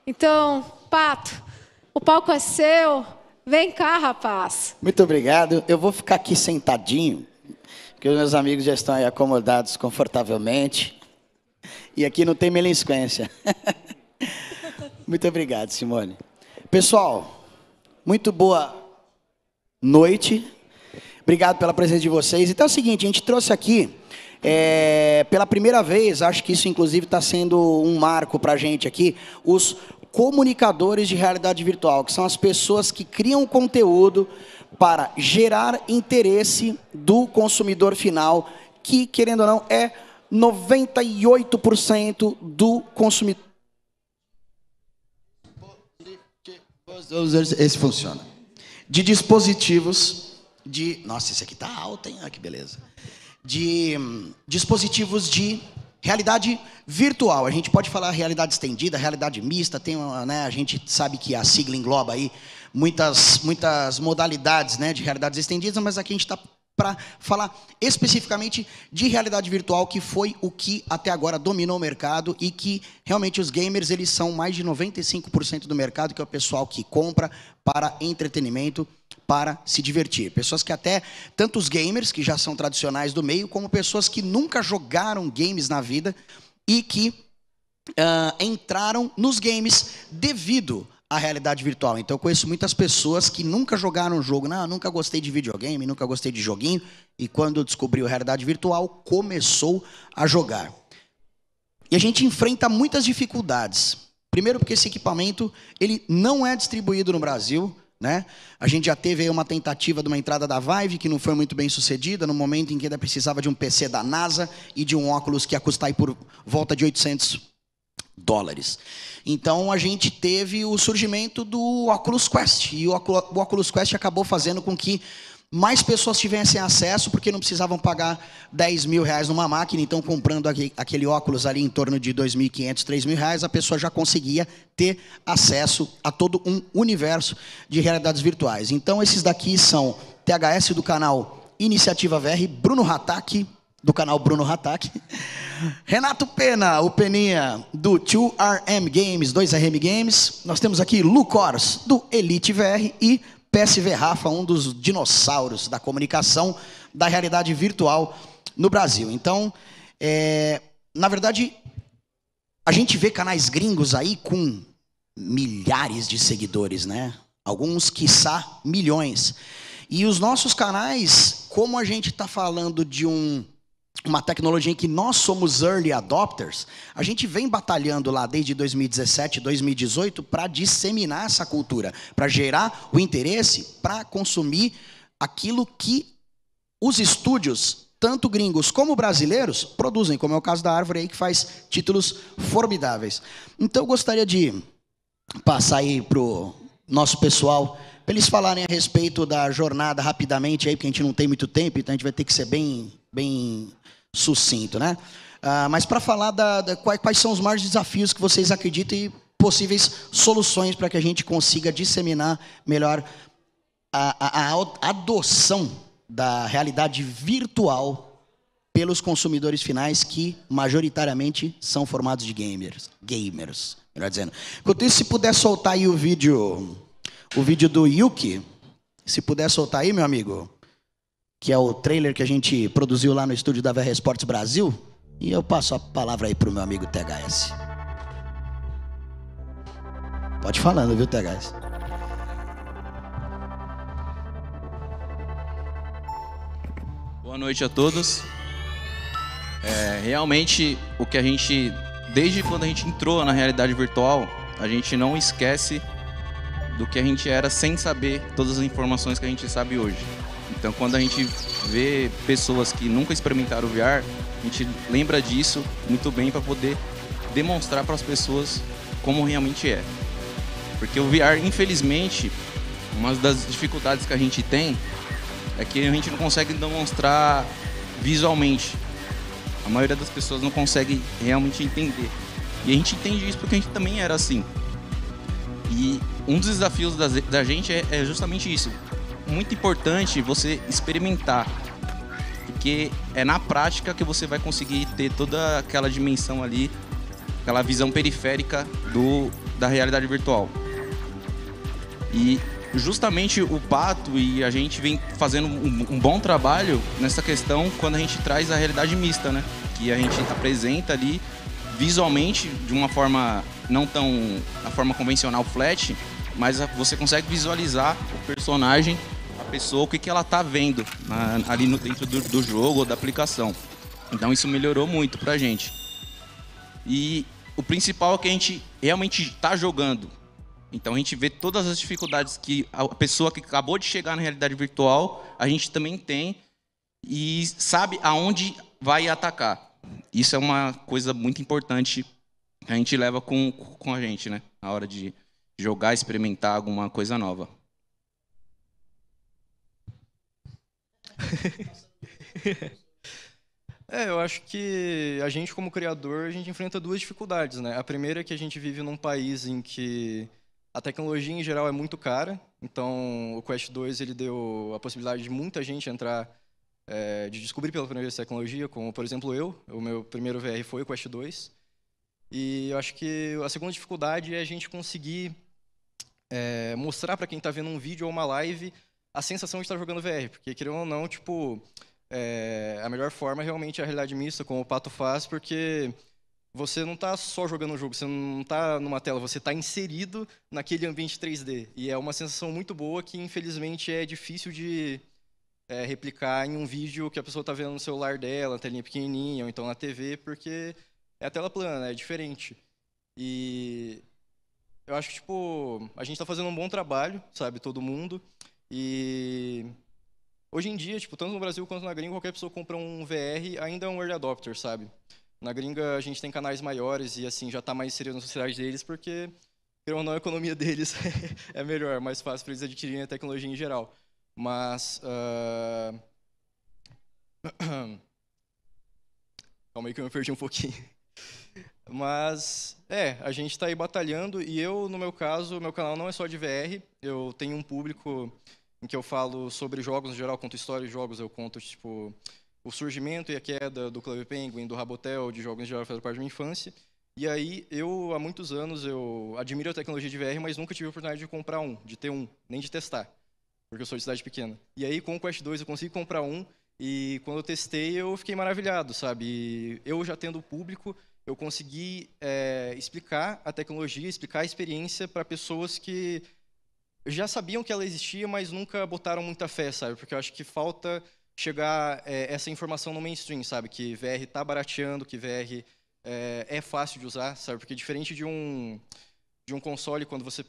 Então, Pato, o palco é seu. Vem cá, rapaz. Muito obrigado. Eu vou ficar aqui sentadinho, porque os meus amigos já estão aí acomodados confortavelmente. E aqui não tem melisquência. Muito obrigado, Simone. Pessoal, muito boa noite. Obrigado pela presença de vocês. Então é o seguinte, a gente trouxe aqui, pela primeira vez, acho que isso inclusive está sendo um marco para a gente aqui, os comunicadores de realidade virtual, que são as pessoas que criam conteúdo para gerar interesse do consumidor final, que, querendo ou não, é 98% do consumidor. Esse funciona. De dispositivos de... Nossa, esse aqui tá alto, hein? Ah, que beleza. De dispositivos de realidade virtual. A gente pode falar realidade estendida, realidade mista, tem, né, a gente sabe que a sigla engloba aí muitas modalidades, né, de realidades estendidas, mas aqui a gente está para falar especificamente de realidade virtual, que foi o que até agora dominou o mercado e que realmente os gamers, eles são mais de 95% do mercado, que é o pessoal que compra para entretenimento, para se divertir. Pessoas que até, tanto os gamers, que já são tradicionais do meio, como pessoas que nunca jogaram games na vida e que entraram nos games devido à realidade virtual. Então eu conheço muitas pessoas que nunca jogaram um jogo, não, nunca gostei de videogame, nunca gostei de joguinho, e quando descobriu a realidade virtual, começou a jogar. E a gente enfrenta muitas dificuldades. Primeiro porque esse equipamento, ele não é distribuído no Brasil, né? A gente já teve aí uma tentativa de uma entrada da Vive, que não foi muito bem sucedida, no momento em que ainda precisava de um PC da NASA e de um óculos que ia custar aí por volta de $800. Então a gente teve o surgimento do Oculus Quest, e o Oculus Quest acabou fazendo com que mais pessoas tivessem acesso, porque não precisavam pagar R$10 mil numa máquina. Então, comprando aquele óculos ali em torno de R$2.500, R$3.000, a pessoa já conseguia ter acesso a todo um universo de realidades virtuais. Então, esses daqui são THS do canal Iniciativa VR, Bruno Hatak, do canal Bruno Hatak, Renato Pena, o Peninha, do 2RM Games, 2RM Games. Nós temos aqui Lucors, do Elite VR, e PSV Rafa, um dos dinossauros da comunicação da realidade virtual no Brasil. Então, na verdade, a gente vê canais gringos aí com milhares de seguidores, né? Alguns, quiçá, milhões. E os nossos canais, como a gente está falando de uma tecnologia em que nós somos early adopters, a gente vem batalhando lá desde 2017, 2018 para disseminar essa cultura, para gerar o interesse, para consumir aquilo que os estúdios, tanto gringos como brasileiros, produzem, como é o caso da Árvore aí, que faz títulos formidáveis. Então eu gostaria de passar aí para o nosso pessoal, para eles falarem a respeito da jornada rapidamente, aí, porque a gente não tem muito tempo, então a gente vai ter que ser bem sucinto, né? Mas para falar quais são os maiores desafios que vocês acreditam e possíveis soluções para que a gente consiga disseminar melhor a adoção da realidade virtual pelos consumidores finais, que majoritariamente são formados de gamers, melhor dizendo. Enquanto isso, se puder soltar aí o vídeo do Yuki, se puder soltar aí, meu amigo, que é o trailer que a gente produziu lá no estúdio da VR Esportes Brasil, e eu passo a palavra aí para o meu amigo THS. Pode ir falando, viu, THS? Boa noite a todos. Realmente, o que a gente, desde quando a gente entrou na realidade virtual, a gente não esquece do que a gente era sem saber todas as informações que a gente sabe hoje. Então, quando a gente vê pessoas que nunca experimentaram o VR, a gente lembra disso muito bem para poder demonstrar para as pessoas como realmente é. Porque o VR, infelizmente, uma das dificuldades que a gente tem é que a gente não consegue demonstrar visualmente. A maioria das pessoas não consegue realmente entender. E a gente entende isso porque a gente também era assim. E um dos desafios da gente é justamente isso. Muito importante você experimentar, porque é na prática que você vai conseguir ter toda aquela dimensão ali, aquela visão periférica da realidade virtual. E justamente o Pato e a gente vem fazendo um bom trabalho nessa questão quando a gente traz a realidade mista, né? Que a gente apresenta ali visualmente de uma forma não tão a forma convencional flat, mas você consegue visualizar o personagem, a pessoa, o que ela tá vendo ali dentro do jogo ou da aplicação. Então isso melhorou muito pra gente. E o principal é que a gente realmente está jogando. Então a gente vê todas as dificuldades que a pessoa que acabou de chegar na realidade virtual, a gente também tem e sabe aonde vai atacar. Isso é uma coisa muito importante que a gente leva com a gente, né? Na hora de jogar, experimentar alguma coisa nova. Eu acho que a gente, como criador, a gente enfrenta duas dificuldades, né? A primeira é que a gente vive num país em que a tecnologia, em geral, é muito cara. Então, o Quest 2 ele deu a possibilidade de muita gente entrar, de descobrir pela primeira vez tecnologia, como, por exemplo, eu. O meu primeiro VR foi o Quest 2. E eu acho que a segunda dificuldade é a gente conseguir mostrar para quem está vendo um vídeo ou uma live a sensação de estar jogando VR. Porque, querendo ou não, tipo, a melhor forma realmente é a realidade mista, como o Pato faz, porque você não está só jogando um jogo, você não está numa tela, você está inserido naquele ambiente 3D. E é uma sensação muito boa que, infelizmente, é difícil de replicar em um vídeo que a pessoa está vendo no celular dela, na telinha pequenininha, ou então na TV, porque é a tela plana, é diferente. E eu acho que, tipo, a gente está fazendo um bom trabalho, sabe, todo mundo. E hoje em dia, tipo, tanto no Brasil quanto na gringa, qualquer pessoa que compra um VR ainda é um early adopter, sabe? Na gringa a gente tem canais maiores e assim já está mais inserido na sociedade deles porque, querendo ou não, a economia deles é melhor, mais fácil para eles adquirirem a tecnologia em geral. Mas calma aí que eu me perdi um pouquinho. Mas a gente está aí batalhando e eu, no meu caso, meu canal não é só de VR. Eu tenho um público em que eu falo sobre jogos no geral, conto histórias de jogos, eu conto tipo o surgimento e a queda do Club Penguin, do Rabotel, de jogos em geral que fazem parte da minha infância. E aí, há muitos anos, eu admiro a tecnologia de VR, mas nunca tive a oportunidade de comprar um, de ter um, nem de testar, porque eu sou de cidade pequena. E aí, com o Quest 2, eu consegui comprar um, e quando eu testei, eu fiquei maravilhado, sabe? E eu já tendo o público, eu consegui explicar a tecnologia, explicar a experiência para pessoas que já sabiam que ela existia, mas nunca botaram muita fé, sabe? Porque eu acho que falta chegar essa informação no mainstream, sabe? Que VR está barateando, que VR é fácil de usar, sabe? Porque diferente de um console, quando você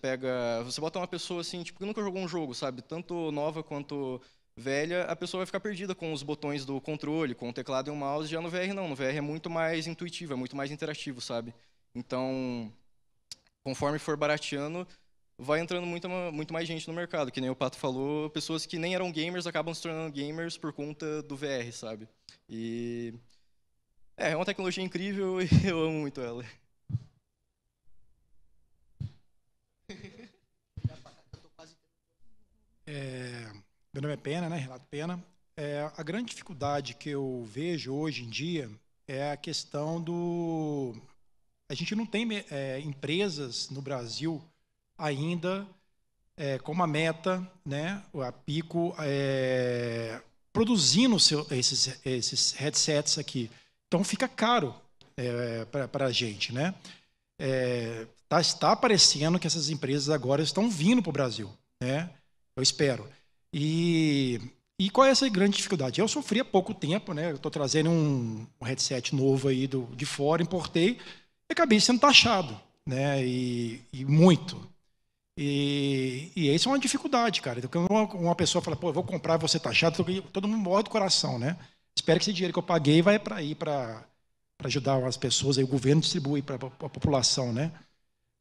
bota uma pessoa assim, tipo, que nunca jogou um jogo, sabe? Tanto nova quanto velha, a pessoa vai ficar perdida com os botões do controle, com o teclado e o mouse. Já no VR não, no VR é muito mais intuitivo, é muito mais interativo, sabe? Então, conforme for barateando, vai entrando muito mais gente no mercado, que nem o Pato falou, pessoas que nem eram gamers acabam se tornando gamers por conta do VR, sabe? E é uma tecnologia incrível e eu amo muito ela. Meu nome é Pena, né? Renato Pena. A grande dificuldade que eu vejo hoje em dia é a questão do... A gente não tem empresas no Brasil ainda como a Meta, né, a Pico, produzindo esses headsets aqui. Então fica caro para a gente, né? Está aparecendo que essas empresas agora estão vindo para o Brasil, né? Eu espero. E qual é essa grande dificuldade? Eu sofri há pouco tempo, né? Eu estou trazendo um headset novo aí de fora, importei e acabei sendo taxado, né? E muito. E isso é uma dificuldade, cara. Então, uma pessoa fala, pô, eu vou comprar, vou ser taxado, todo mundo morre do coração, né? Espero que esse dinheiro que eu paguei vai para ajudar as pessoas, aí o governo distribui para a população, né?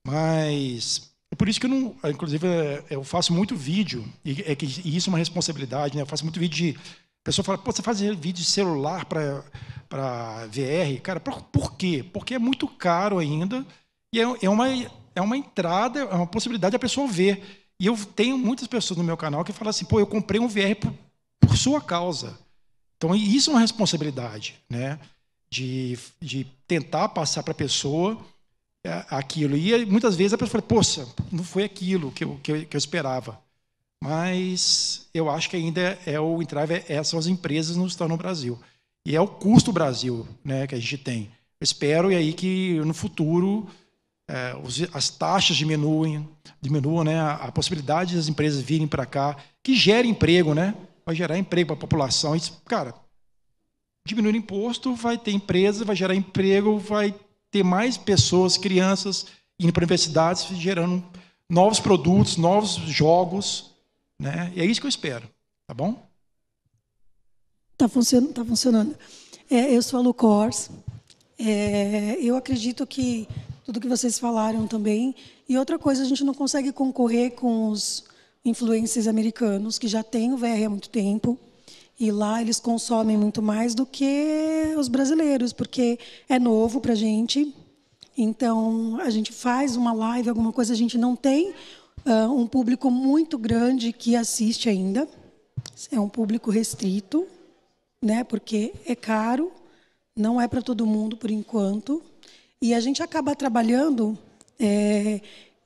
Mas é por isso que eu não, inclusive, eu faço muito vídeo e isso é uma responsabilidade, né? Eu faço muito vídeo de a pessoa fala, pô, você faz vídeo de celular para VR, cara? Por quê? Porque é muito caro ainda e é uma entrada, é uma possibilidade da pessoa ver. E eu tenho muitas pessoas no meu canal que falam assim, pô, eu comprei um VR por sua causa. Então, isso é uma responsabilidade, né? De tentar passar para a pessoa aquilo. E muitas vezes a pessoa fala, poxa, não foi aquilo que eu esperava. Mas eu acho que ainda o entrave são as empresas não estão no Brasil. E é o custo do Brasil, né, que a gente tem. Eu espero e aí que no futuro as taxas diminuam, né, a possibilidade das empresas virem para cá, que gere emprego, né? Vai gerar emprego para a população. E, cara, diminuir o imposto, vai ter empresa, vai gerar emprego, vai ter mais pessoas, crianças, indo para universidades, gerando novos produtos, novos jogos, né? E é isso que eu espero, tá bom? Tá funcionando. Eu sou a Lu Kors. Eu acredito que tudo que vocês falaram também. E outra coisa, a gente não consegue concorrer com os influencers americanos, que já têm o VR há muito tempo. E lá eles consomem muito mais do que os brasileiros, porque é novo para a gente. Então, a gente faz uma live, alguma coisa, a gente não tem um público muito grande que assiste ainda. É um público restrito, né? Porque é caro, não é para todo mundo por enquanto. E a gente acaba trabalhando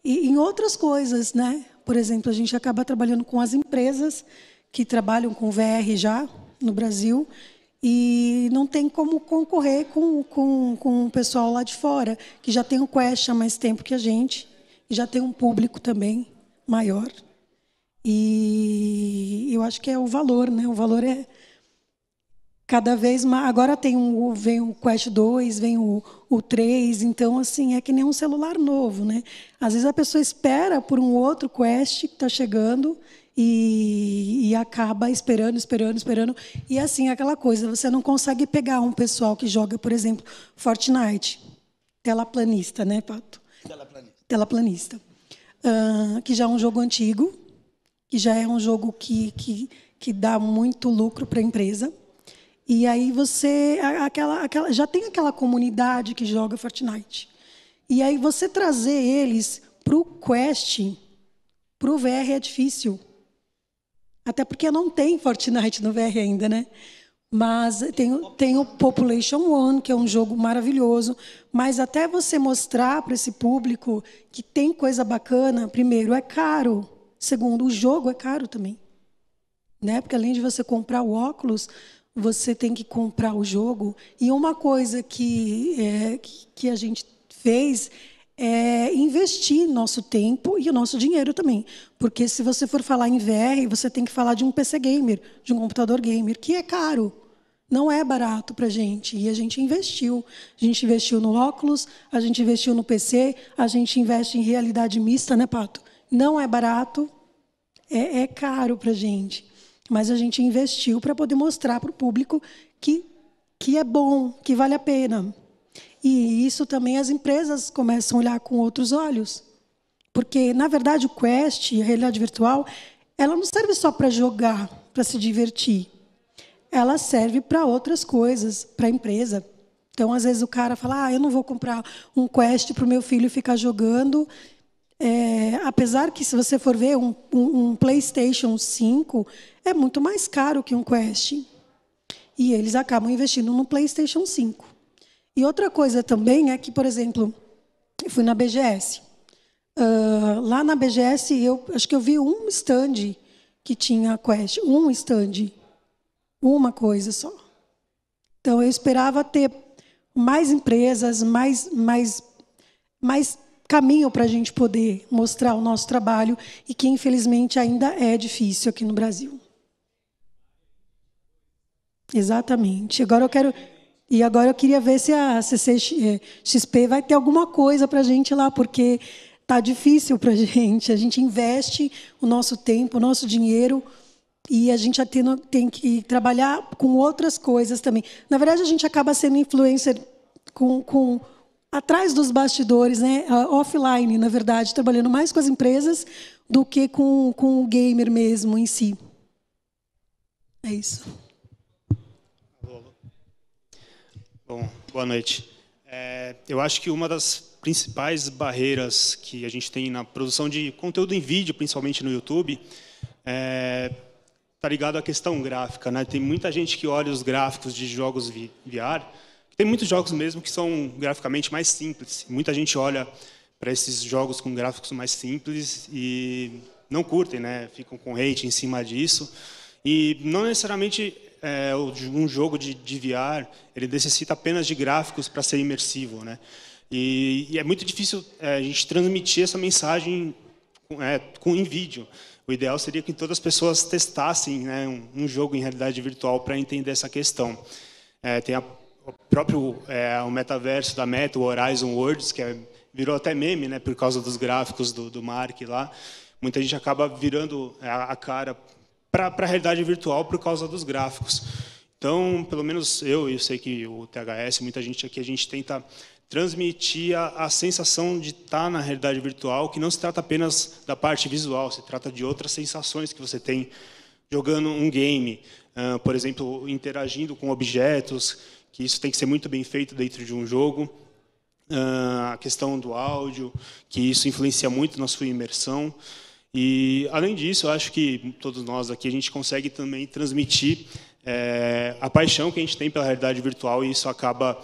em outras coisas, né? Por exemplo, a gente acaba trabalhando com as empresas que trabalham com VR já no Brasil e não tem como concorrer com o pessoal lá de fora, que já tem o Quest há mais tempo que a gente, e já tem um público também maior. E eu acho que é o valor, né? O valor é cada vez mais. Agora vem o Quest 2, vem o 3, então assim, é que nem um celular novo, né? Às vezes a pessoa espera por um outro Quest que está chegando e acaba esperando. E assim, aquela coisa, você não consegue pegar um pessoal que joga, por exemplo, Fortnite, telaplanista, né, Pato? Telaplanista. Que já é um jogo antigo, que já é um jogo que dá muito lucro para a empresa. E aí você já tem aquela comunidade que joga Fortnite. E aí você trazer eles para o Quest, para o VR é difícil. Até porque não tem Fortnite no VR ainda, né? Mas tem o Population One, que é um jogo maravilhoso. Mas até você mostrar para esse público que tem coisa bacana, primeiro, é caro. Segundo, o jogo é caro também. Né? Porque além de você comprar o óculos, você tem que comprar o jogo. E uma coisa que a gente fez é investir nosso tempo e o nosso dinheiro também. Porque se você for falar em VR, você tem que falar de um PC gamer, de um computador gamer, que é caro. Não é barato para a gente. E a gente investiu. A gente investiu no óculos, a gente investiu no PC, a gente investe em realidade mista, né, Pato? Não é barato, é caro para a gente. Mas a gente investiu para poder mostrar para o público que é bom, que vale a pena. E isso também as empresas começam a olhar com outros olhos. Porque, na verdade, o Quest, a realidade virtual, ela não serve só para jogar, para se divertir. Ela serve para outras coisas, para a empresa. Então, às vezes, o cara fala, eu não vou comprar um Quest para o meu filho ficar jogando. Apesar que, se você for ver, um PlayStation 5 é muito mais caro que um Quest. E eles acabam investindo no PlayStation 5. E outra coisa também é que, por exemplo, eu fui na BGS. Lá na BGS, acho que eu vi um stand que tinha Quest. Um stand. Uma coisa só. Então, eu esperava ter mais empresas, mais caminho para a gente poder mostrar o nosso trabalho e que, infelizmente, ainda é difícil aqui no Brasil. Exatamente. Agora eu queria ver se a CCXP vai ter alguma coisa para a gente lá, porque está difícil para a gente. A gente investe o nosso tempo, o nosso dinheiro, e a gente tem que trabalhar com outras coisas também. Na verdade, a gente acaba sendo influencer atrás dos bastidores, né? Offline, na verdade, trabalhando mais com as empresas do que com o gamer mesmo em si. É isso. Bom, boa noite. Eu acho que uma das principais barreiras que a gente tem na produção de conteúdo em vídeo, principalmente no YouTube, está ligado à questão gráfica, né? Tem muita gente que olha os gráficos de jogos VR, Tem muitos jogos mesmo que são graficamente mais simples. Muita gente olha para esses jogos com gráficos mais simples e não curtem, né? Ficam com hate em cima disso. E não necessariamente um jogo de VR ele necessita apenas de gráficos para ser imersivo, né? E é muito difícil a gente transmitir essa mensagem em vídeo. O ideal seria que todas as pessoas testassem, né, um jogo em realidade virtual para entender essa questão. Tem o próprio o metaverso da Meta, o Horizon Worlds, que virou até meme, né, por causa dos gráficos do Mark lá. Muita gente acaba virando a cara para a realidade virtual por causa dos gráficos. Então, pelo menos eu sei que o THS, muita gente aqui, a gente tenta transmitir a sensação de estar na realidade virtual, que não se trata apenas da parte visual, se trata de outras sensações que você tem jogando um game, por exemplo, interagindo com objetos, que isso tem que ser muito bem feito dentro de um jogo, a questão do áudio, que isso influencia muito na sua imersão. E, além disso, eu acho que todos nós aqui, a gente consegue também transmitir a paixão que a gente tem pela realidade virtual, e isso acaba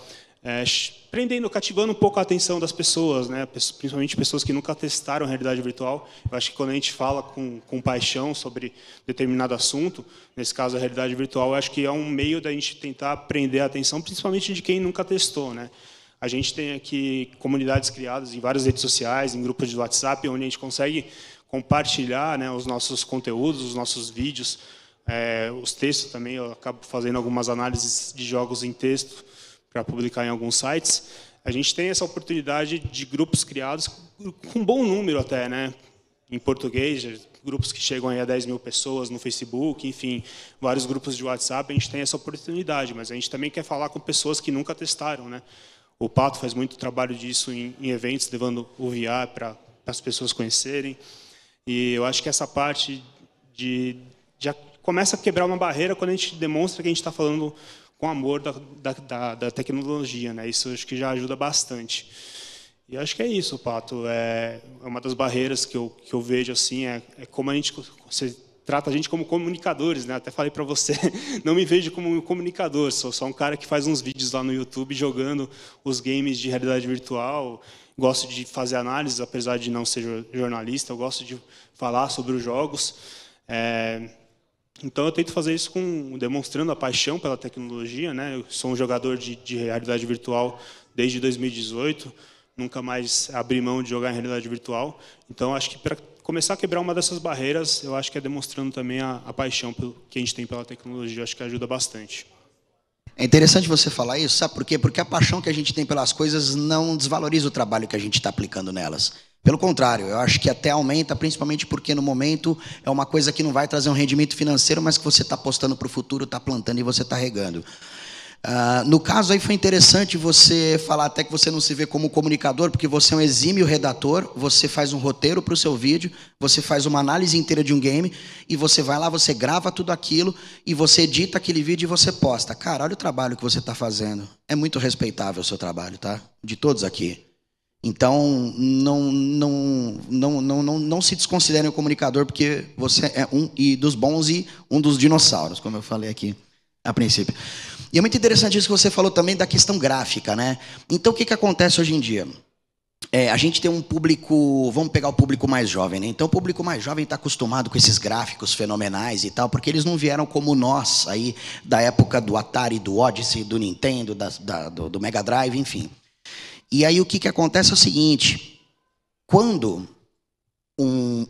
prendendo, cativando um pouco a atenção das pessoas, né? Principalmente pessoas que nunca testaram a realidade virtual. Eu acho que quando a gente fala com paixão sobre determinado assunto, nesse caso a realidade virtual, eu acho que é um meio da gente tentar prender a atenção, principalmente de quem nunca testou, né? A gente tem aqui comunidades criadas em várias redes sociais, em grupos de WhatsApp, onde a gente consegue compartilhar, né, os nossos conteúdos, os nossos vídeos, os textos também. Eu acabo fazendo algumas análises de jogos em texto para publicar em alguns sites. A gente tem essa oportunidade de grupos criados com um bom número até, né? Em português, grupos que chegam aí a 10 mil pessoas no Facebook, enfim, vários grupos de WhatsApp, a gente tem essa oportunidade, mas a gente também quer falar com pessoas que nunca testaram, né? O Pato faz muito trabalho disso em eventos, levando o VR para as pessoas conhecerem. E eu acho que essa parte já começa a quebrar uma barreira quando a gente demonstra que a gente está falando com amor da tecnologia, né? Isso acho que já ajuda bastante. E acho que é isso, Pato. É uma das barreiras que eu vejo assim, como você trata a gente como comunicadores, né? Até falei para você, não me vejo como um comunicador, sou só um cara que faz uns vídeos lá no YouTube jogando os games de realidade virtual. Gosto de fazer análises, apesar de não ser jornalista, eu gosto de falar sobre os jogos. Então eu tento fazer isso demonstrando a paixão pela tecnologia, né? Eu sou um jogador de realidade virtual desde 2018, nunca mais abri mão de jogar em realidade virtual. Então acho que para começar a quebrar uma dessas barreiras, eu acho que é demonstrando também a paixão que a gente tem pela tecnologia. Eu acho que ajuda bastante. É interessante você falar isso, sabe por quê? Porque a paixão que a gente tem pelas coisas não desvaloriza o trabalho que a gente está aplicando nelas. Pelo contrário, eu acho que até aumenta, principalmente porque no momento é uma coisa que não vai trazer um rendimento financeiro, mas que você está apostando para o futuro, está plantando e você está regando. No caso aí foi interessante você falar até que você não se vê como comunicador, porque você é um exímio redator, você faz um roteiro para o seu vídeo, você faz uma análise inteira de um game, e você vai lá, você grava tudo aquilo, e você edita aquele vídeo e você posta. Cara, olha o trabalho que você está fazendo. É muito respeitável o seu trabalho, tá? De todos aqui. Então, não se desconsidere um comunicador, porque você é um dos bons e um dos dinossauros, como eu falei aqui a princípio. E é muito interessante isso que você falou também da questão gráfica, né? Então, o que acontece hoje em dia? A gente tem um público, vamos pegar o público mais jovem, né? Então, o público mais jovem está acostumado com esses gráficos fenomenais e tal, porque eles não vieram como nós, aí, da época do Atari, do Odyssey, do Nintendo, do Mega Drive, enfim. E aí o que acontece é o seguinte, quando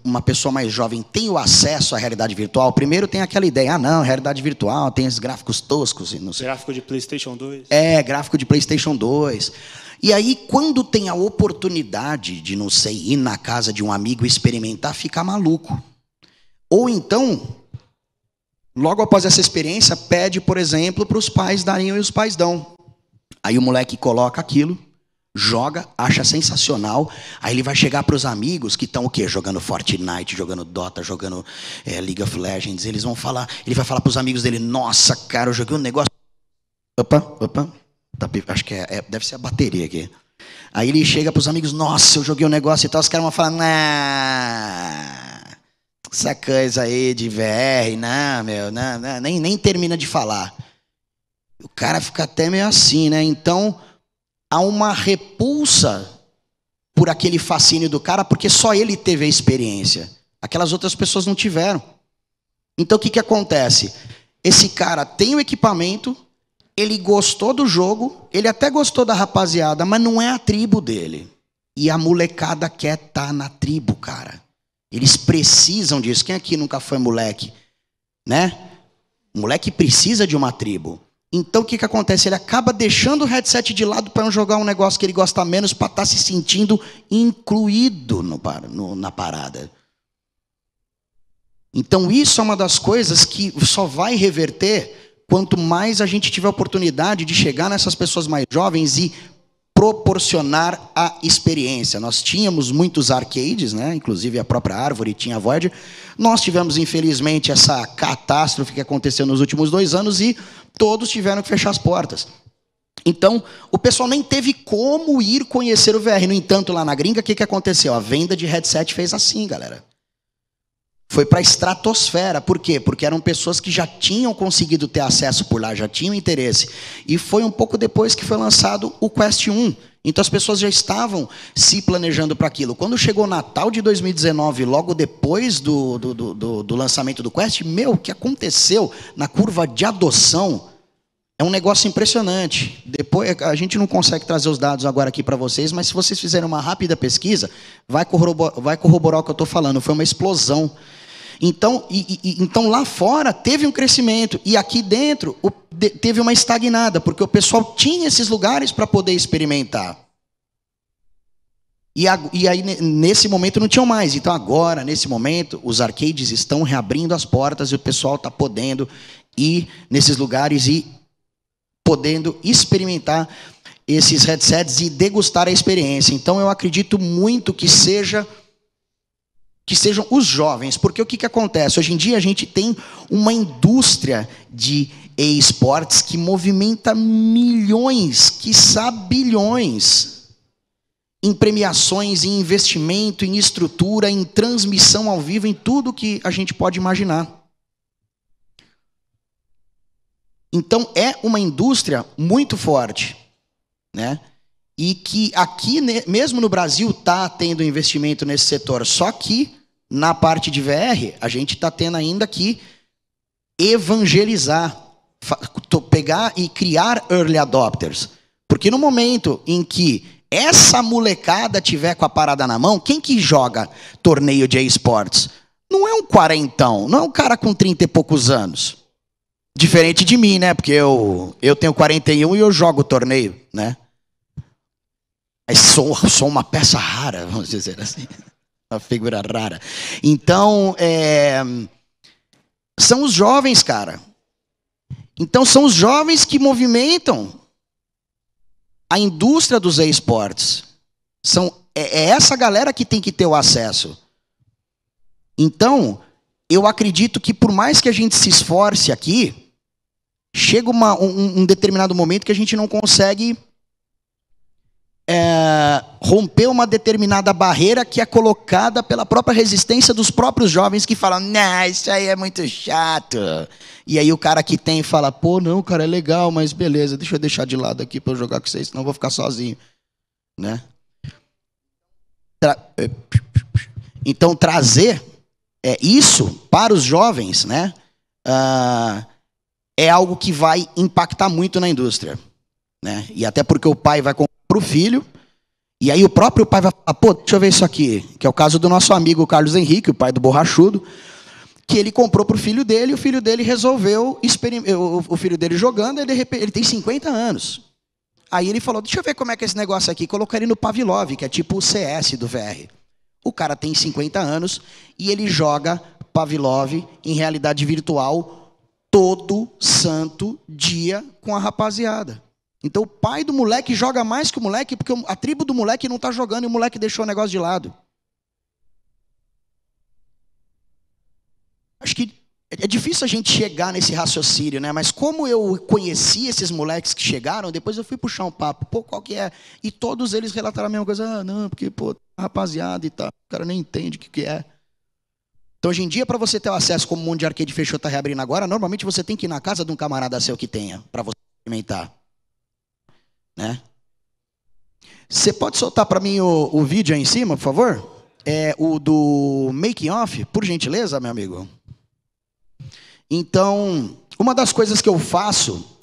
uma pessoa mais jovem tem o acesso à realidade virtual, primeiro tem aquela ideia, não, realidade virtual, tem esses gráficos toscos. Não sei. Gráfico de PlayStation 2. Gráfico de PlayStation 2. E aí, quando tem a oportunidade de, não sei, ir na casa de um amigo e experimentar, fica maluco. Ou então, logo após essa experiência, pede, por exemplo, para os pais darem e os pais dão. Aí o moleque coloca aquilo, joga, acha sensacional, aí ele vai chegar para os amigos que estão o quê? Jogando Fortnite, jogando Dota, jogando League of Legends, ele vai falar para os amigos dele, nossa, cara, eu joguei um negócio... Opa, acho que deve ser a bateria aqui. Aí ele chega para os amigos, nossa, eu joguei um negócio e tal, os caras vão falar, essa coisa aí de VR, não, meu, não, nem termina de falar. O cara fica até meio assim, né? Então, há uma repulsa por aquele fascínio do cara, porque só ele teve a experiência. Aquelas outras pessoas não tiveram. Então, o que acontece? Esse cara tem o equipamento, ele gostou do jogo, ele até gostou da rapaziada, mas não é a tribo dele. E a molecada quer estar na tribo, cara. Eles precisam disso. Quem aqui nunca foi moleque? Né? O moleque precisa de uma tribo. Então, o que acontece? Ele acaba deixando o headset de lado para jogar um negócio que ele gosta menos, para estar se sentindo incluído na parada. Então, isso é uma das coisas que só vai reverter quanto mais a gente tiver a oportunidade de chegar nessas pessoas mais jovens e proporcionar a experiência. Nós tínhamos muitos arcades, né? Inclusive a própria Árvore tinha a Void. Nós tivemos, infelizmente, essa catástrofe que aconteceu nos últimos 2 anos e todos tiveram que fechar as portas. Então, o pessoal nem teve como ir conhecer o VR. No entanto, lá na gringa, o que aconteceu? A venda de headset fez assim, galera. Foi para a estratosfera. Por quê? Porque eram pessoas que já tinham conseguido ter acesso por lá, já tinham interesse. E foi um pouco depois que foi lançado o Quest 1. Então as pessoas já estavam se planejando para aquilo. Quando chegou o Natal de 2019, logo depois do lançamento do Quest, o que aconteceu na curva de adoção é um negócio impressionante. Depois, a gente não consegue trazer os dados agora aqui para vocês, mas se vocês fizerem uma rápida pesquisa, vai corroborar o que eu estou falando. Foi uma explosão. Então, então, lá fora teve um crescimento, e aqui dentro teve uma estagnada, porque o pessoal tinha esses lugares para poder experimentar. E aí, nesse momento, não tinham mais. Então, agora, nesse momento, os arcades estão reabrindo as portas e o pessoal está podendo ir nesses lugares e podendo experimentar esses headsets e degustar a experiência. Então, eu acredito muito que sejam os jovens, porque o que acontece? Hoje em dia a gente tem uma indústria de e-sports que movimenta milhões, quiçá bilhões, em premiações, em investimento, em estrutura, em transmissão ao vivo, em tudo que a gente pode imaginar. Então é uma indústria muito forte, né? E que aqui, mesmo no Brasil, está tendo investimento nesse setor. Só que, na parte de VR, a gente está tendo ainda que evangelizar, pegar e criar early adopters. Porque no momento em que essa molecada tiver com a parada na mão, quem que joga torneio de esportes? Não é um quarentão, não é um cara com 30 e poucos anos. Diferente de mim, né? Porque eu tenho 41 e eu jogo torneio, né? Mas sou uma peça rara, vamos dizer assim. Uma figura rara. Então, são os jovens, cara. Então, são os jovens que movimentam a indústria dos esportes. É essa galera que tem que ter o acesso. Então, eu acredito que por mais que a gente se esforce aqui, chega um determinado momento que a gente não consegue romper uma determinada barreira que é colocada pela própria resistência dos próprios jovens que falam, não, isso aí é muito chato. E aí o cara que tem fala, pô, não, cara, é legal, mas beleza, deixa eu deixar de lado aqui para eu jogar com vocês, senão eu vou ficar sozinho. Né? Então, trazer isso para os jovens, né, é algo que vai impactar muito na indústria. Né? E até porque o pai vai comprar para o filho, e aí o próprio pai vai falar, pô, deixa eu ver isso aqui, que é o caso do nosso amigo Carlos Henrique, o pai do Borrachudo, que ele comprou para o filho dele, e o filho dele resolveu, o filho dele jogando, ele tem 50 anos. Aí ele falou, deixa eu ver como é que é esse negócio aqui, colocou ele no Pavlov, que é tipo o CS do VR. O cara tem 50 anos, e ele joga Pavlov em realidade virtual todo santo dia com a rapaziada. Então o pai do moleque joga mais que o moleque, porque a tribo do moleque não está jogando e o moleque deixou o negócio de lado. Acho que é difícil a gente chegar nesse raciocínio, né? Mas como eu conheci esses moleques que chegaram, depois eu fui puxar um papo. Pô, qual que é? E todos eles relataram a mesma coisa. Ah, não, porque, pô, rapaziada e tal, o cara nem entende o que é. Então, hoje em dia, para você ter o acesso, como o mundo de arcade fechou, está reabrindo agora, normalmente você tem que ir na casa de um camarada seu que tenha, para você experimentar. Né? Você pode soltar para mim o vídeo aí em cima, por favor? É o do making off, por gentileza, meu amigo. Então, uma das coisas que eu faço,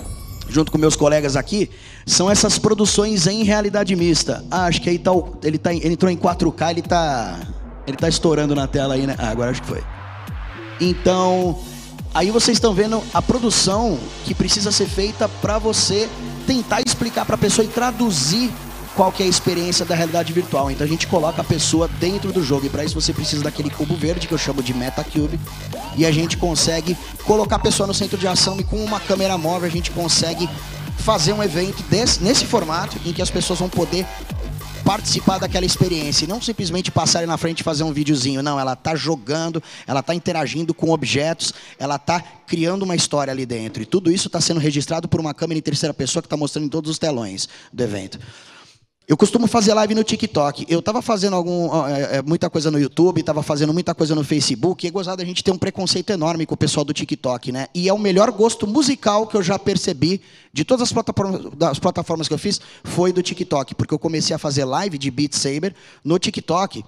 junto com meus colegas aqui, são essas produções em realidade mista. Ah, acho que aí tá ele entrou em 4K, ele tá estourando na tela aí, né? Ah, agora acho que foi. Então, aí vocês estão vendo a produção que precisa ser feita para você tentar explicar para a pessoa e traduzir qual que é a experiência da realidade virtual. Então a gente coloca a pessoa dentro do jogo, e para isso você precisa daquele cubo verde que eu chamo de MetaCube, e a gente consegue colocar a pessoa no centro de ação, e com uma câmera móvel a gente consegue fazer um evento nesse formato, em que as pessoas vão poder participar daquela experiência, e não simplesmente passar ali na frente e fazer um videozinho. Não, ela está jogando, ela está interagindo com objetos, ela está criando uma história ali dentro, e tudo isso está sendo registrado por uma câmera em terceira pessoa que está mostrando em todos os telões do evento. Eu costumo fazer live no TikTok. Eu estava fazendo muita coisa no YouTube, estava fazendo muita coisa no Facebook, e é gozado, a gente tem um preconceito enorme com o pessoal do TikTok, né? E é o melhor gosto musical que eu já percebi de todas as plataformas que eu fiz, foi do TikTok, porque eu comecei a fazer live de Beat Saber no TikTok.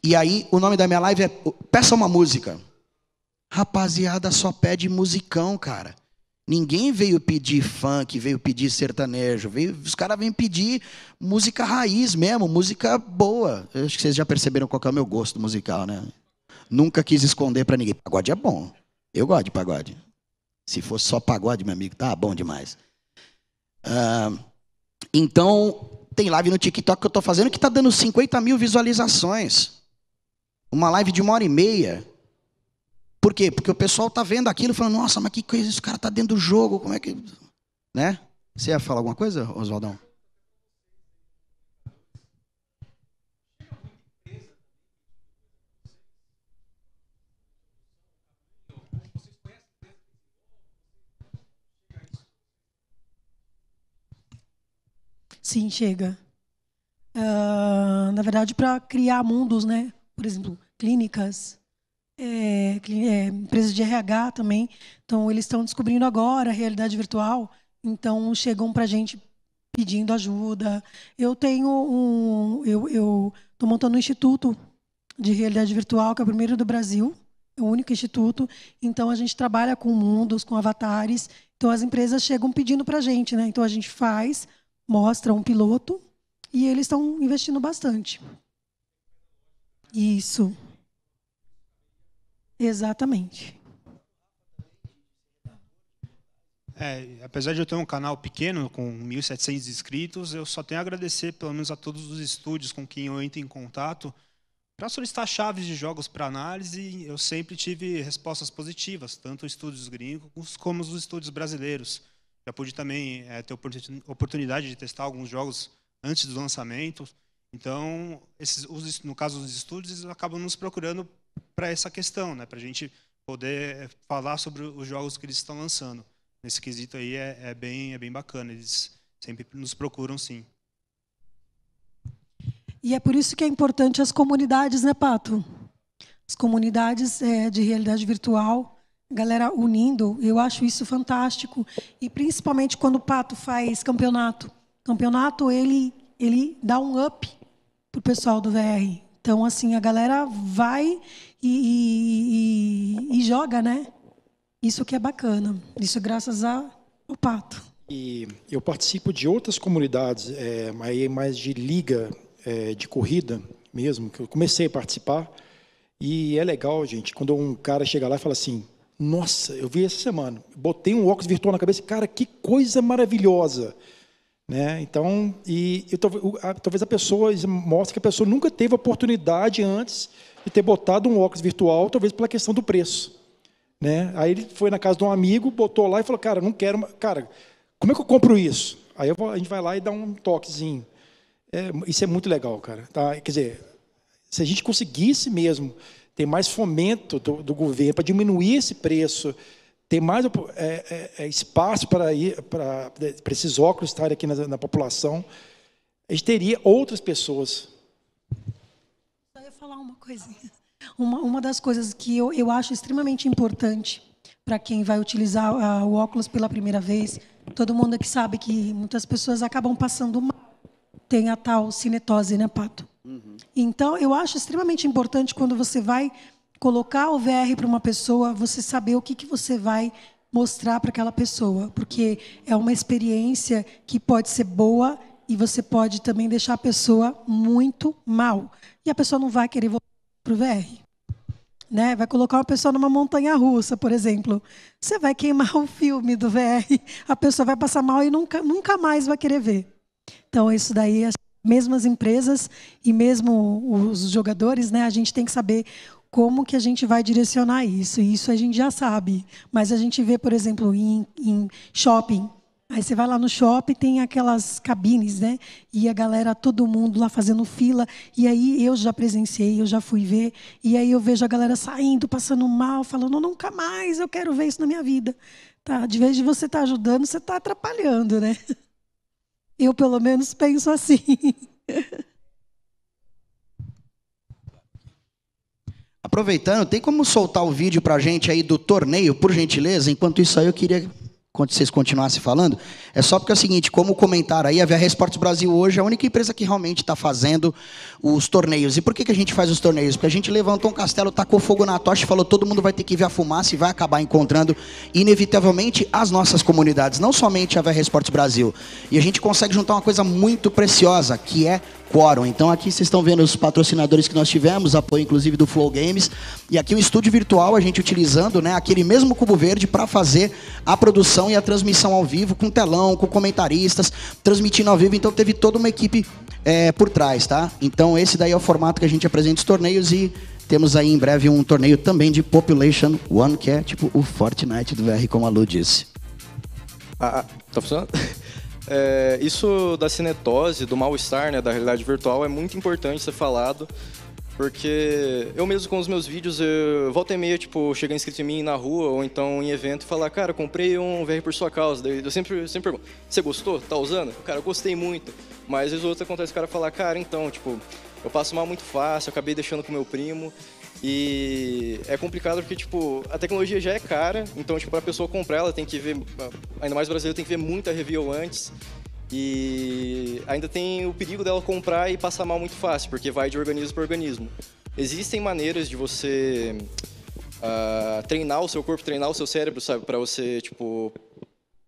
E aí, o nome da minha live é Peça uma Música. Rapaziada, só pede musicão, cara. Ninguém veio pedir funk, veio pedir sertanejo, os caras vêm pedir música raiz mesmo, música boa. Eu acho que vocês já perceberam qual que é o meu gosto musical, né? Nunca quis esconder pra ninguém. Pagode é bom. Eu gosto de pagode. Se fosse só pagode, meu amigo, tá bom demais. Então, tem live no TikTok que eu tô fazendo que tá dando 50 mil visualizações. Uma live de 1h30. Por quê? Porque o pessoal tá vendo aquilo e falando, nossa, mas que coisa, esse cara tá dentro do jogo, como é que... Né? Você ia falar alguma coisa, Oswaldão? Sim, chega. Na verdade, para criar mundos, né? Por exemplo, clínicas... empresas de RH também, então eles estão descobrindo agora a realidade virtual, então chegam para a gente pedindo ajuda. Eu estou montando um instituto de realidade virtual, que é o primeiro do Brasil, é o único instituto, então a gente trabalha com mundos, com avatares, então as empresas chegam pedindo para a gente, né? Então a gente faz, mostra um piloto, e eles estão investindo bastante. Isso. Exatamente. Apesar de eu ter um canal pequeno, com 1.700 inscritos, eu só tenho a agradecer, pelo menos, a todos os estúdios com quem eu entro em contato para solicitar chaves de jogos para análise. Eu sempre tive respostas positivas, tanto os estúdios gringos como os estúdios brasileiros. Já pude também ter oportunidade de testar alguns jogos antes do lançamento. Então, no caso dos estúdios, eles acabam nos procurando para essa questão, né? Para a gente poder falar sobre os jogos que eles estão lançando. Nesse quesito aí é bem bacana, eles sempre nos procuram, sim. E é por isso que é importante as comunidades, né, Pato? As comunidades de realidade virtual, a galera unindo, eu acho isso fantástico. E principalmente quando o Pato faz campeonato. Campeonato, ele dá um up para o pessoal do VR. Então, assim, a galera vai e joga, né? Isso que é bacana. Isso graças ao Pato. E eu participo de outras comunidades, mais de liga de corrida mesmo, que eu comecei a participar. E é legal, gente, quando um cara chega lá e fala assim, nossa, eu vi essa semana, botei um óculos virtual na cabeça, cara, que coisa maravilhosa. Né? Então, talvez a pessoa mostre que a pessoa nunca teve oportunidade antes de ter botado um óculos virtual, talvez pela questão do preço. Né? Aí ele foi na casa de um amigo, botou lá e falou, cara, não quero... Cara, como é que eu compro isso? Aí a gente vai lá e dá um toquezinho. Isso é muito legal, cara. Tá? Quer dizer, se a gente conseguisse mesmo ter mais fomento do governo para diminuir esse preço, ter mais espaço para esses óculos estarem aqui na população, a gente teria outras pessoas. Só ia falar uma coisinha. Uma das coisas que eu acho extremamente importante para quem vai utilizar o óculos pela primeira vez, Todo mundo aqui sabe que muitas pessoas acabam passando mal. Tem a tal cinetose, né, Pato? Então, eu acho extremamente importante quando você vai colocar o VR para uma pessoa, você saber o que você vai mostrar para aquela pessoa, porque é uma experiência que pode ser boa e você pode também deixar a pessoa muito mal. E a pessoa não vai querer voltar para o VR. Né? Vai colocar uma pessoa numa montanha-russa, por exemplo. Você vai queimar o filme do VR, a pessoa vai passar mal e nunca mais vai querer ver. Então, isso daí, mesmo as empresas e mesmo os jogadores, né, a gente tem que saber como que a gente vai direcionar isso. E isso a gente já sabe. Mas a gente vê, por exemplo, em shopping. Aí você vai lá no shopping, tem aquelas cabines, né? E a galera, todo mundo lá fazendo fila. E aí eu já presenciei, eu já fui ver. E aí eu vejo a galera saindo, passando mal, falando, nunca mais eu quero ver isso na minha vida. Tá? De vez de você estar ajudando, você está atrapalhando, né? Eu, pelo menos, penso assim. Aproveitando, tem como soltar o vídeo pra gente aí do torneio, por gentileza? Enquanto isso aí, eu queria que vocês continuassem falando. É só porque é o seguinte, como comentaram aí, a VR Esportes Brasil hoje é a única empresa que realmente está fazendo os torneios. E por que a gente faz os torneios? Porque a gente levantou um castelo, tacou fogo na tocha e falou, todo mundo vai ter que ver a fumaça e vai acabar encontrando, inevitavelmente, as nossas comunidades, não somente a VR Esportes Brasil. E a gente consegue juntar uma coisa muito preciosa, que é quórum. Então aqui vocês estão vendo os patrocinadores que nós tivemos, apoio inclusive do Flow Games, e aqui o estúdio virtual, a gente utilizando, né, aquele mesmo cubo verde para fazer a produção e a transmissão ao vivo, com telão, com comentaristas, transmitindo ao vivo, então teve toda uma equipe por trás, tá? Então esse daí é o formato que a gente apresenta os torneios e temos aí em breve um torneio também de Population One, que é tipo o Fortnite do VR, como a Lu disse. Tá funcionando? Isso da cinetose, do mal-estar, né, da realidade virtual, é muito importante ser falado, porque eu mesmo com os meus vídeos, volta e meia, tipo, chega inscrito em mim na rua ou então em evento e falar, cara, comprei um VR por sua causa. Daí eu sempre pergunto, você gostou? Tá usando? Cara, eu gostei muito. Mas às vezes outros acontece o cara falar, cara, então, tipo, eu passo mal muito fácil, eu acabei deixando com meu primo. E é complicado porque, tipo, a tecnologia já é cara, então, tipo, para a pessoa comprar, ela tem que ver, ainda mais brasileiro, tem que ver muita review antes. E ainda tem o perigo dela comprar e passar mal muito fácil, porque vai de organismo para organismo. Existem maneiras de você treinar o seu corpo, treinar o seu cérebro, sabe, para você, tipo,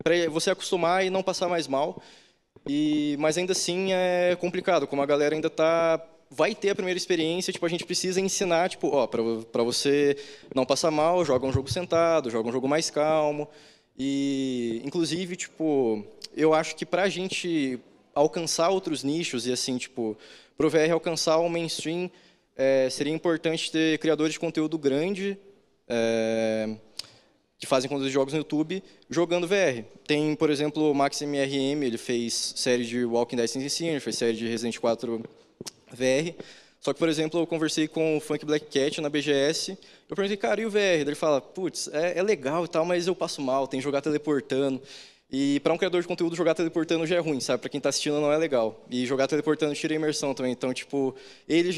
para você acostumar e não passar mais mal. Mas ainda assim é complicado, como a galera ainda vai ter a primeira experiência, tipo, a gente precisa ensinar, tipo, para você não passar mal, joga um jogo sentado, joga um jogo mais calmo. E, inclusive, tipo, eu acho que para a gente alcançar outros nichos e, assim, tipo, para o VR alcançar o mainstream, seria importante ter criadores de conteúdo grande, que fazem conteúdo de jogos no YouTube, jogando VR. Tem, por exemplo, o Max MRM, ele fez série de Walking Dead Sin City, fez série de Resident 4 VR. Só que, por exemplo, eu conversei com o Funk Black Cat na BGS, eu perguntei, cara, e o VR? Ele fala, putz, é legal e tal, mas eu passo mal, tem que jogar teleportando. E para um criador de conteúdo, jogar teleportando já é ruim, sabe? Para quem está assistindo não é legal. E jogar teleportando tira a imersão também. Então, tipo, ele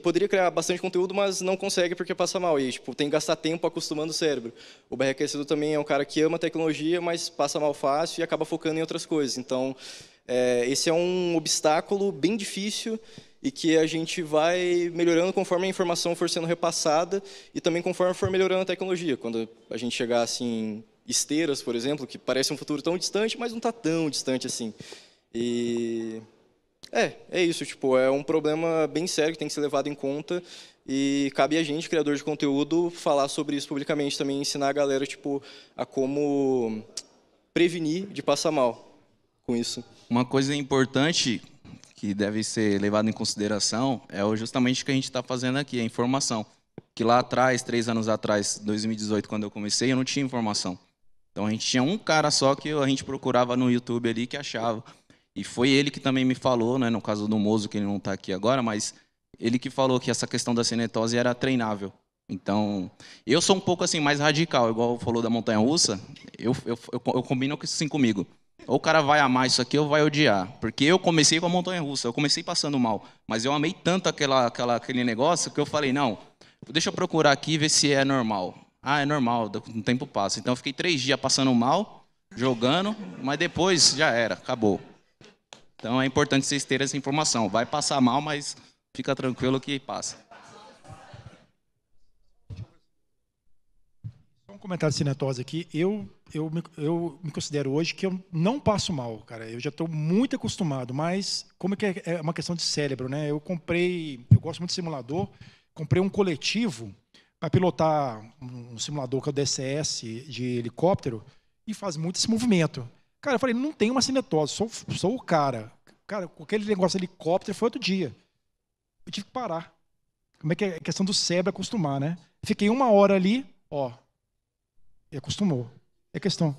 poderia criar bastante conteúdo, mas não consegue porque passa mal. E, tipo, tem que gastar tempo acostumando o cérebro. O BR Aquecido também é um cara que ama a tecnologia, mas passa mal fácil e acaba focando em outras coisas. Então, esse é um obstáculo bem difícil e que a gente vai melhorando conforme a informação for sendo repassada e também conforme for melhorando a tecnologia. Quando a gente chegar, assim, esteiras, por exemplo, que parece um futuro tão distante, mas não está tão distante assim. E é isso, tipo, é um problema bem sério que tem que ser levado em conta e cabe a gente, criador de conteúdo, falar sobre isso publicamente também, ensinar a galera, tipo, a como prevenir de passar mal com isso. Uma coisa importante que deve ser levada em consideração é justamente o que a gente está fazendo aqui, a informação. Que lá atrás, 3 anos atrás, 2018, quando eu comecei, eu não tinha informação. Então a gente tinha um cara só que a gente procurava no YouTube ali que achava. E foi ele que também me falou, né, no caso do Mozo, que ele não está aqui agora, mas ele que falou que essa questão da cinetose era treinável. Então, eu sou um pouco assim mais radical, igual falou da montanha-russa, eu combino assim comigo. Ou o cara vai amar isso aqui ou vai odiar. Porque eu comecei com a montanha-russa, eu comecei passando mal. Mas eu amei tanto aquele negócio que eu falei, não, deixa eu procurar aqui e ver se é normal. Ah, é normal, o tempo passa. Então eu fiquei 3 dias passando mal, jogando, mas depois já era, acabou. Então é importante vocês terem essa informação. Vai passar mal, mas fica tranquilo que passa. Só um comentário de cinetose aqui. Eu me considero hoje que eu não passo mal, cara. Eu já estou muito acostumado, mas como que é uma questão de cérebro, né? Eu gosto muito de simulador, comprei um coletivo para pilotar um simulador que é o DCS de helicóptero e faz muito esse movimento. Cara, eu falei, não tenho uma cinetose, sou o cara. Cara, com aquele negócio de helicóptero foi outro dia. Eu tive que parar. Como é que é a questão do cérebro acostumar, né? Fiquei 1 hora ali, ó, e acostumou. É questão.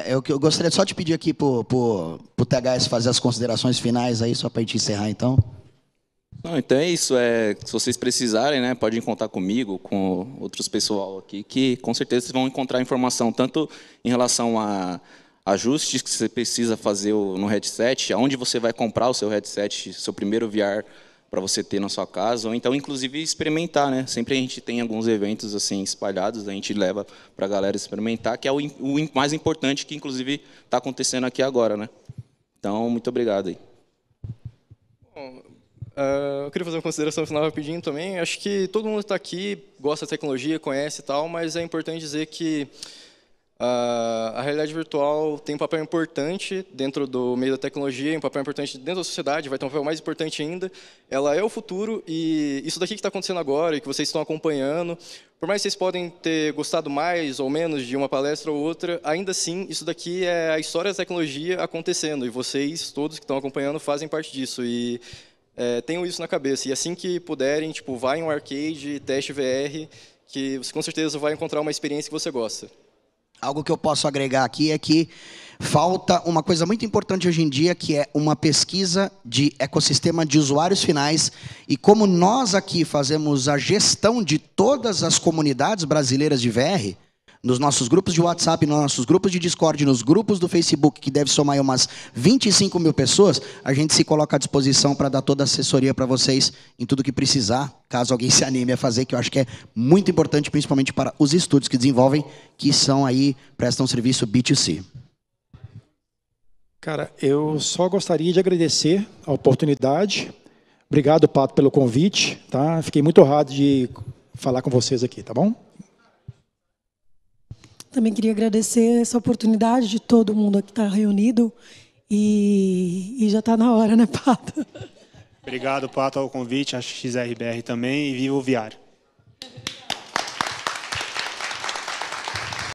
Eu gostaria só de pedir aqui pro THS fazer as considerações finais aí, só para a gente encerrar, então. Não, então é isso. Se vocês precisarem, né, podem contar comigo, com outros pessoal aqui, que com certeza vocês vão encontrar informação tanto em relação a ajustes que você precisa fazer no headset, aonde você vai comprar o seu headset, seu primeiro VR para você ter na sua casa, ou então inclusive experimentar, né? Sempre a gente tem alguns eventos assim espalhados, a gente leva para a galera experimentar, que é o mais importante que inclusive está acontecendo aqui agora, né? Então, muito obrigado aí. Bom, eu queria fazer uma consideração final rapidinho também. Acho que todo mundo está aqui, gosta da tecnologia, conhece e tal, mas é importante dizer que a realidade virtual tem um papel importante dentro do meio da tecnologia, um papel importante dentro da sociedade, vai ter um papel mais importante ainda. Ela é o futuro e isso daqui que está acontecendo agora e que vocês estão acompanhando, por mais que vocês podem ter gostado mais ou menos de uma palestra ou outra, ainda assim, isso daqui é a história da tecnologia acontecendo e vocês, todos que estão acompanhando, fazem parte disso. E tenham isso na cabeça. E assim que puderem, tipo, vai em um arcade, teste VR, que você com certeza vai encontrar uma experiência que você gosta. Algo que eu posso agregar aqui é que falta uma coisa muito importante hoje em dia, que é uma pesquisa de ecossistema de usuários finais. E como nós aqui fazemos a gestão de todas as comunidades brasileiras de VR, nos nossos grupos de WhatsApp, nos nossos grupos de Discord, nos grupos do Facebook, que deve somar aí umas 25 mil pessoas, a gente se coloca à disposição para dar toda a assessoria para vocês em tudo que precisar, caso alguém se anime a fazer, que eu acho que é muito importante, principalmente para os estúdios que desenvolvem, que são aí, prestam serviço B2C. Cara, eu só gostaria de agradecer a oportunidade. Obrigado, Pato, pelo convite, tá? Fiquei muito honrado de falar com vocês aqui, tá bom? Também queria agradecer essa oportunidade de todo mundo aqui estar reunido e já está na hora, né, Pato? Obrigado, Pato, ao convite, a XRBR também, e viva o VR.